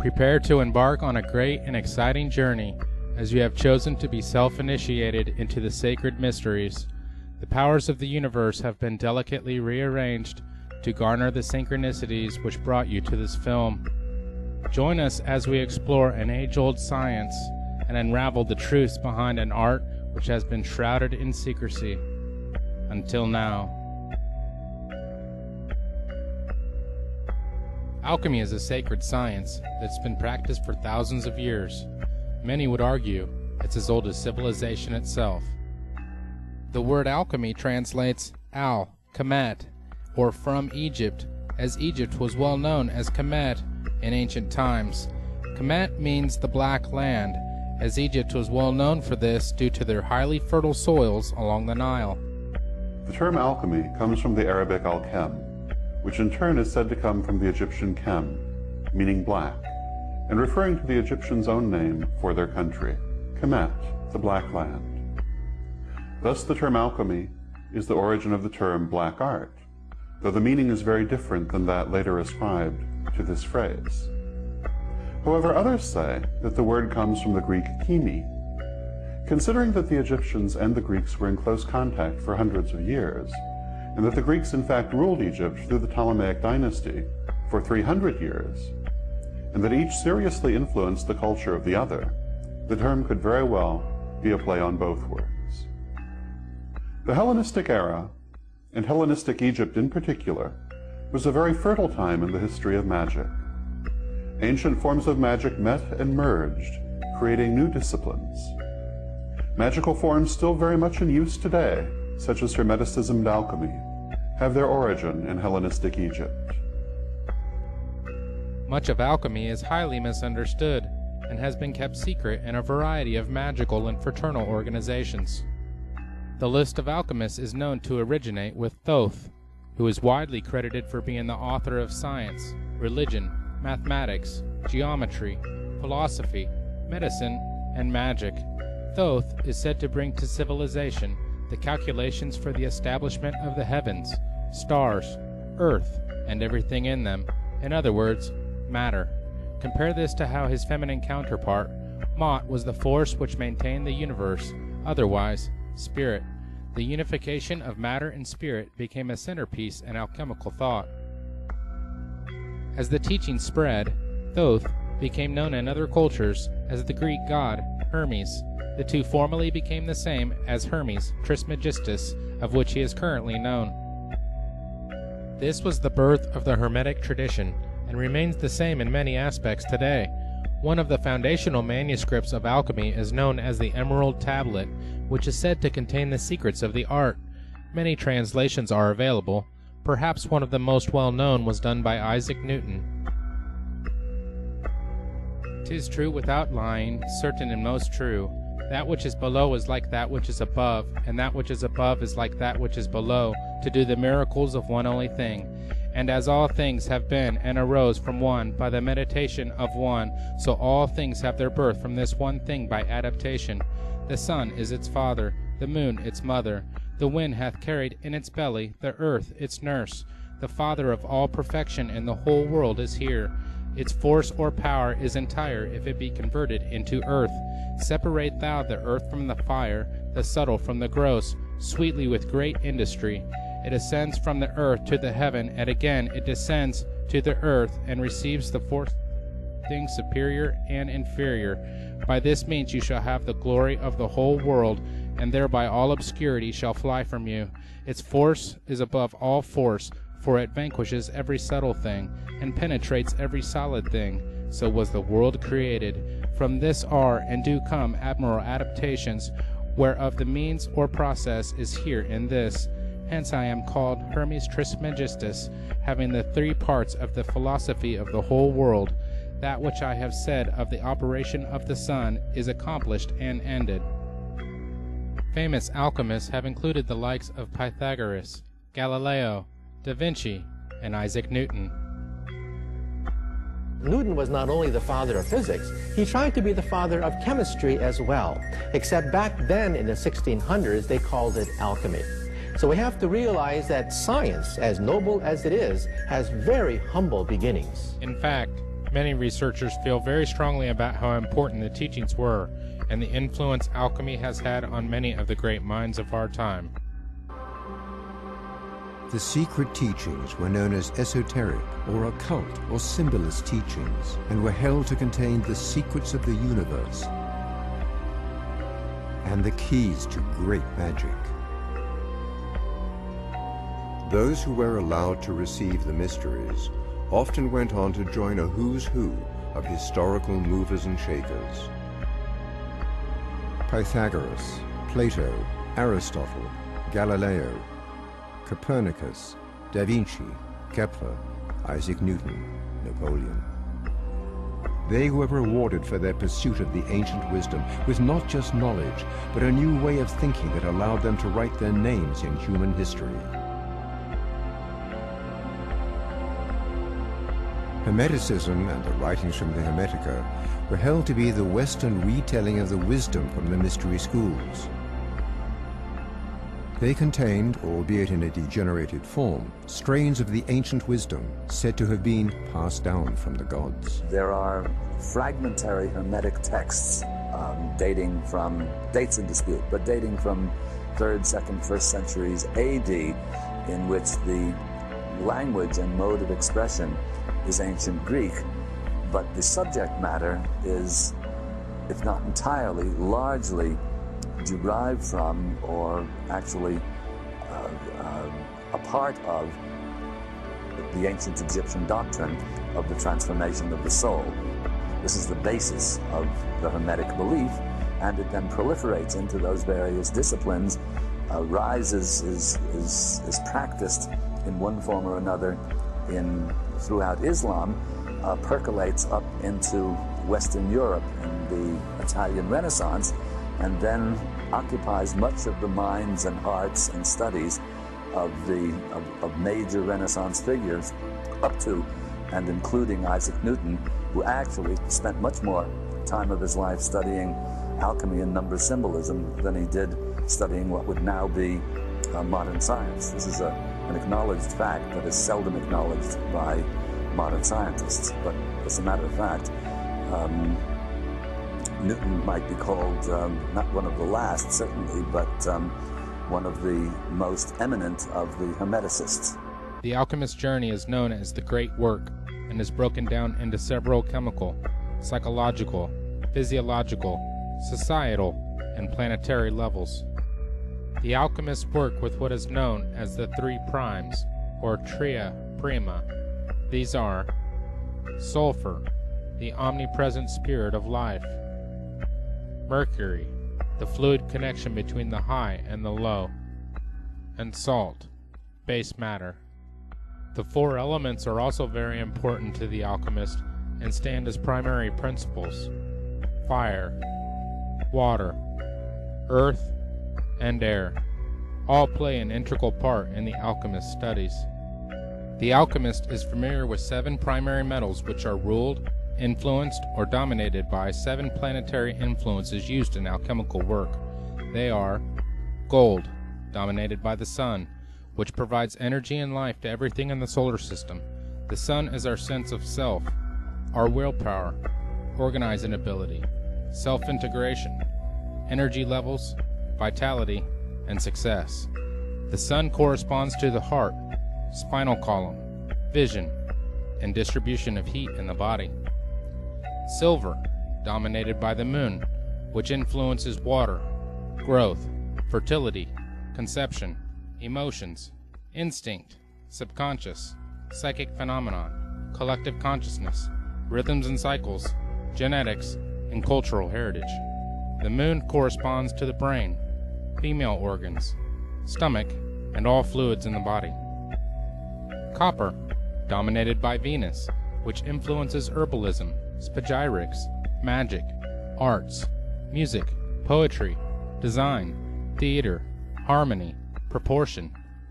Prepare to embark on a great and exciting journey, as you have chosen to be self-initiated into the sacred mysteries. The powers of the universe have been delicately rearranged to garner the synchronicities which brought you to this film. Join us as we explore an age-old science and unravel the truths behind an art which has been shrouded in secrecy until now. Alchemy is a sacred science that's been practiced for thousands of years. Many would argue it's as old as civilization itself. The word alchemy translates al, Kemet, or from Egypt, as Egypt was well known as Kemet in ancient times. Kemet means the black land, as Egypt was well known for this due to their highly fertile soils along the Nile. The term alchemy comes from the Arabic al-Chem, which in turn is said to come from the Egyptian Chem, meaning black, and referring to the Egyptians' own name for their country, Kemet, the Black Land. Thus the term alchemy is the origin of the term black art, though the meaning is very different than that later ascribed to this phrase. However, others say that the word comes from the Greek chemi. Considering that the Egyptians and the Greeks were in close contact for hundreds of years, and that the Greeks in fact ruled Egypt through the Ptolemaic dynasty for 300 years, and that each seriously influenced the culture of the other, the term could very well be a play on both words. The Hellenistic era, and Hellenistic Egypt in particular, was a very fertile time in the history of magic. Ancient forms of magic met and merged, creating new disciplines. Magical forms still very much in use today, such as Hermeticism and alchemy, have their origin in Hellenistic Egypt. Much of alchemy is highly misunderstood and has been kept secret in a variety of magical and fraternal organizations. The list of alchemists is known to originate with Thoth, who is widely credited for being the author of science, religion, mathematics, geometry, philosophy, medicine, and magic. Thoth is said to bring to civilization the calculations for the establishment of the heavens, stars, earth, and everything in them. In other words, matter. Compare this to how his feminine counterpart, Mot, was the force which maintained the universe, otherwise, spirit. The unification of matter and spirit became a centerpiece in alchemical thought. As the teaching spread, Thoth became known in other cultures as the Greek god Hermes. The two formally became the same as Hermes Trismegistus, of which he is currently known. This was the birth of the Hermetic tradition, and remains the same in many aspects today. One of the foundational manuscripts of alchemy is known as the Emerald Tablet, which is said to contain the secrets of the art. Many translations are available. Perhaps one of the most well-known was done by Isaac Newton. "'Tis true without lying, certain and most true. That which is below is like that which is above, and that which is above is like that which is below, to do the miracles of one only thing. And as all things have been and arose from one by the meditation of one, so all things have their birth from this one thing by adaptation. The sun is its father, the moon its mother. The wind hath carried in its belly, the earth its nurse. The father of all perfection in the whole world is here. Its force or power is entire if it be converted into earth. Separate thou the earth from the fire, the subtle from the gross, sweetly with great industry. It ascends from the earth to the heaven, and again it descends to the earth, and receives the fourth thing superior and inferior. By this means you shall have the glory of the whole world, and thereby all obscurity shall fly from you. Its force is above all force, for it vanquishes every subtle thing, and penetrates every solid thing. So was the world created. From this are and do come admirable adaptations, whereof the means or process is here in this. Hence I am called Hermes Trismegistus, having the three parts of the philosophy of the whole world. That which I have said of the operation of the sun is accomplished and ended." Famous alchemists have included the likes of Pythagoras, Galileo, Da Vinci, and Isaac Newton. Newton was not only the father of physics, he tried to be the father of chemistry as well, except back then in the 1600s they called it alchemy. So we have to realize that science, as noble as it is, has very humble beginnings. In fact, Many researchers feel very strongly about how important the teachings were and the influence alchemy has had on many of the great minds of our time. The secret teachings were known as esoteric or occult or symbolist teachings and were held to contain the secrets of the universe and the keys to great magic. Those who were allowed to receive the mysteries often went on to join a who's who of historical movers and shakers. Pythagoras, Plato, Aristotle, Galileo, Copernicus, Da Vinci, Kepler, Isaac Newton, Napoleon. They were rewarded for their pursuit of the ancient wisdom with not just knowledge, but a new way of thinking that allowed them to write their names in human history. Hermeticism and the writings from the Hermetica were held to be the Western retelling of the wisdom from the mystery schools. They contained, albeit in a degenerated form, strains of the ancient wisdom said to have been passed down from the gods. There are fragmentary Hermetic texts dating from, dates in dispute, but dating from 3rd, 2nd, 1st centuries AD, in which the language and mode of expression is ancient Greek, but the subject matter is, if not entirely, largely derived from, or actually a part of, the ancient Egyptian doctrine of the transformation of the soul. This is the basis of the Hermetic belief, and it then proliferates into those various disciplines, is practiced in one form or another throughout Islam, percolates up into Western Europe in the Italian Renaissance, and then occupies much of the minds and hearts and studies of major Renaissance figures, up to and including Isaac Newton, who actually spent much more time of his life studying alchemy and number symbolism than he did studying what would now be modern science. This is an acknowledged fact that is seldom acknowledged by modern scientists, but as a matter of fact, Newton might be called not one of the last, certainly, but one of the most eminent of the Hermeticists. The alchemist's journey is known as the Great Work and is broken down into several chemical, psychological, physiological, societal, and planetary levels. The alchemists work with what is known as the 3 primes, or tria prima. These are sulfur, the omnipresent spirit of life; mercury, the fluid connection between the high and the low; and salt, base matter. The 4 elements are also very important to the alchemist and stand as primary principles: fire, water, earth, and air. All play an integral part in the alchemist's studies. The alchemist is familiar with 7 primary metals which are ruled, influenced, or dominated by 7 planetary influences used in alchemical work. They are gold, dominated by the sun, which provides energy and life to everything in the solar system. The sun is our sense of self, our willpower, organizing ability, self-integration, energy levels, vitality, and success. The sun corresponds to the heart, spinal column, vision, and distribution of heat in the body. Silver, dominated by the moon, which influences water, growth, fertility, conception, emotions, instinct, subconscious, psychic phenomenon, collective consciousness, rhythms and cycles, genetics, and cultural heritage. The moon corresponds to the brain, female organs, stomach, and all fluids in the body. Copper, dominated by Venus, which influences herbalism, spagyrics, magic, arts, music, poetry, design, theater, harmony, proportion,